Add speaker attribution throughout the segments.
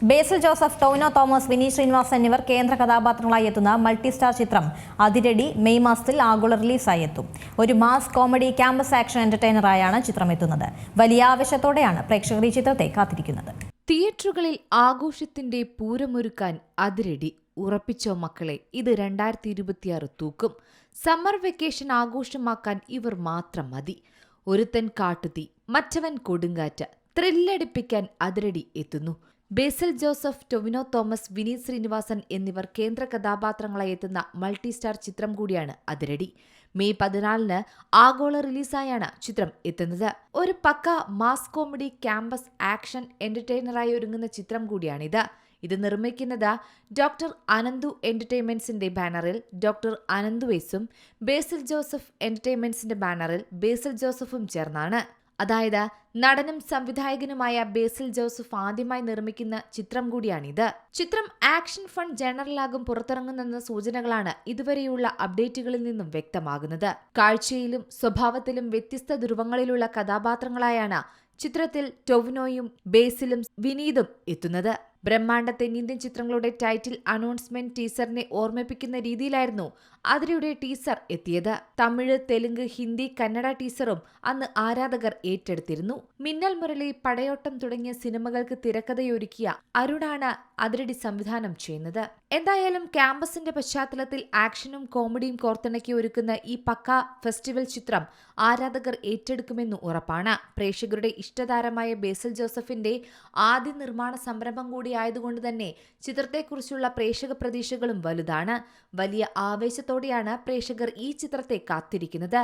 Speaker 1: ബേസിൽ Joseph, Tovino Thomas, Vineeth Sreenivasan എന്നിവർ കേന്ദ്ര കഥാപാത്രങ്ങളായി എത്തുന്ന മൾട്ടി സ്റ്റാർ ചിത്രം അതിരടി മെയ് മാസത്തിൽ ആഗോള റിലീസായി എത്തും. ഒരു മാസ് കോമഡി ക്യാമ്പസ് ആക്ഷൻ എന്റർടൈനറായാണ് ചിത്രം എത്തുന്നത്. വലിയ ആവേശത്തോടെയാണ് പ്രേക്ഷകർ ഈ ചിത്രത്തെ കാത്തിരിക്കുന്നത്.
Speaker 2: തിയേറ്ററുകളിൽ ആഘോഷത്തിന്റെ പൂരമൊരുക്കാൻ അതിരടി. ഉറപ്പിച്ചോ മക്കളെ, ഇത് 2026 തൂക്കും. സമ്മർ വെക്കേഷൻ ആഘോഷമാക്കാൻ ഇവർ മാത്രം മതി. ഒരുത്തൻ കാട്ടുതീ, മറ്റവൻ കൊടുങ്കാറ്റ്. ത്രില്ലടിപ്പിക്കാൻ അതിരടി എത്തുന്നു. ബേസിൽ ജോസഫ്, ടൊവിനോ തോമസ്, വിനീത് ശ്രീനിവാസൻ എന്നിവർ കേന്ദ്ര കഥാപാത്രങ്ങളായി എത്തുന്ന മൾട്ടി സ്റ്റാർ ചിത്രം കൂടിയാണ് അതിരടി. മെയ് 14 ആഗോള റിലീസായാണ് ചിത്രം എത്തുന്നത്. ഒരു പക്ക മാസ് കോമഡി ക്യാമ്പസ് ആക്ഷൻ എന്റർടൈനറായി ഒരുങ്ങുന്ന ചിത്രം കൂടിയാണിത്. ഇത് നിർമ്മിക്കുന്നത് ഡോക്ടർ അനന്തു എന്റർടൈൻമെന്റ്സിന്റെ ബാനറിൽ ഡോക്ടർ അനന്തുവേസും ബേസിൽ ജോസഫ് എന്റർടൈൻമെന്റ്സിന്റെ ബാനറിൽ ബേസിൽ ജോസഫും ചേർന്നാണ്. അതായത് നടനും സംവിധായകനുമായ ബേസിൽ ജോസഫ് ആദ്യമായി നിർമ്മിക്കുന്ന ചിത്രം കൂടിയാണിത്. ചിത്രം ആക്ഷൻ ഫൺ ജനറലാകും പുറത്തിറങ്ങുന്നെന്ന സൂചനകളാണ് ഇതുവരെയുള്ള അപ്ഡേറ്റുകളിൽ നിന്നും വ്യക്തമാകുന്നത്. കാഴ്ചയിലും സ്വഭാവത്തിലും വ്യത്യസ്ത ധ്രുവങ്ങളിലുള്ള കഥാപാത്രങ്ങളായാണ് ചിത്രത്തിൽ ടൊവിനോയും ബേസിലും വിനീതും എത്തുന്നത്. ബ്രഹ്മാണ്ഡ തെന്നിന്ത്യൻ ചിത്രങ്ങളുടെ ടൈറ്റിൽ അനൗൺസ്മെന്റ് ടീസറിനെ ഓർമ്മിപ്പിക്കുന്ന രീതിയിലായിരുന്നു അതിരയുടെ ടീസർ എത്തിയത്. തമിഴ്, തെലുങ്ക്, ഹിന്ദി, കന്നഡ ടീസറും അന്ന് ആരാധകർ ഏറ്റെടുത്തിരുന്നു. മിന്നൽ മുരളി, പടയോട്ടം തുടങ്ങിയ സിനിമകൾക്ക് തിരക്കഥയൊരുക്കിയ അരുണാണ് അതിരടി സംവിധാനം ചെയ്യുന്നത്. എന്തായാലും ക്യാമ്പസിന്റെ പശ്ചാത്തലത്തിൽ ആക്ഷനും കോമഡിയും കോർത്തിണക്കി ഒരുക്കുന്ന ഈ പക്ക ഫെസ്റ്റിവൽ ചിത്രം ആരാധകർ ഏറ്റെടുക്കുമെന്ന് ഉറപ്പാണ്. പ്രേക്ഷകരുടെ ഇഷ്ടതാരമായ ബേസിൽ ജോസഫിന്റെ ആദ്യ നിർമ്മാണ സംരംഭം കൂടി ആയതുകൊണ്ട് തന്നെ ചിത്രത്തെക്കുറിച്ചുള്ള പ്രേക്ഷക പ്രതീക്ഷകളും വലുതാണ്. വലിയ ആവേശത്തോടെയാണ് പ്രേക്ഷകർ ഈ ചിത്രത്തെ കാത്തിരിക്കുന്നത്.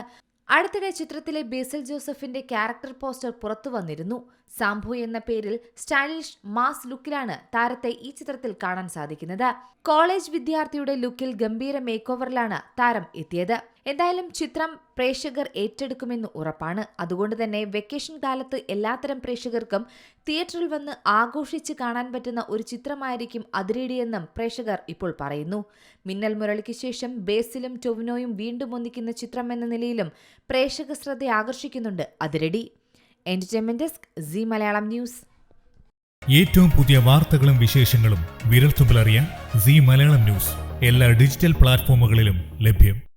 Speaker 2: അടുത്തിടെ ചിത്രത്തിലെ ബേസിൽ ജോസഫിന്റെ ക്യാരക്ടർ പോസ്റ്റർ പുറത്തു വന്നിരുന്നു. സാംഭു എന്ന പേരിൽ സ്റ്റൈലിഷ് മാസ് ലുക്കിലാണ് താരത്തെ ഈ ചിത്രത്തിൽ കാണാൻ സാധിക്കുന്നത്. കോളേജ് വിദ്യാർത്ഥിയുടെ ലുക്കിൽ ഗംഭീര മേക്ക് ഓവറിലാണ് താരം എത്തിയത്. എന്തായാലും ചിത്രം പ്രേക്ഷകർ ഏറ്റെടുക്കുമെന്ന് ഉറപ്പാണ്. അതുകൊണ്ട് തന്നെ വെക്കേഷൻ കാലത്ത് എല്ലാത്തരം പ്രേക്ഷകർക്കും തിയേറ്ററിൽ വന്ന് ആഘോഷിച്ച് കാണാൻ പറ്റുന്ന ഒരു ചിത്രമായിരിക്കും അതിരടിയെന്നും പ്രേക്ഷകർ ഇപ്പോൾ പറയുന്നു. മിന്നൽ മുരളിക്ക് ശേഷം ബേസിലും ടൊവിനോയും വീണ്ടും ഒന്നിക്കുന്ന ചിത്രം എന്ന നിലയിലും പ്രേക്ഷക ശ്രദ്ധ ആകർഷിക്കുന്നുണ്ട് അതിരടി. Entertainment desk, Zee Malayalam news.
Speaker 3: ഏറ്റവും പുതിയ വാർത്തകളും വിശേഷങ്ങളും വിരൽത്തുമ്പിലറിയാൻ സീ മലയാളം ന്യൂസ് എല്ലാ ഡിജിറ്റൽ പ്ലാറ്റ്ഫോമുകളിലും ലഭ്യം.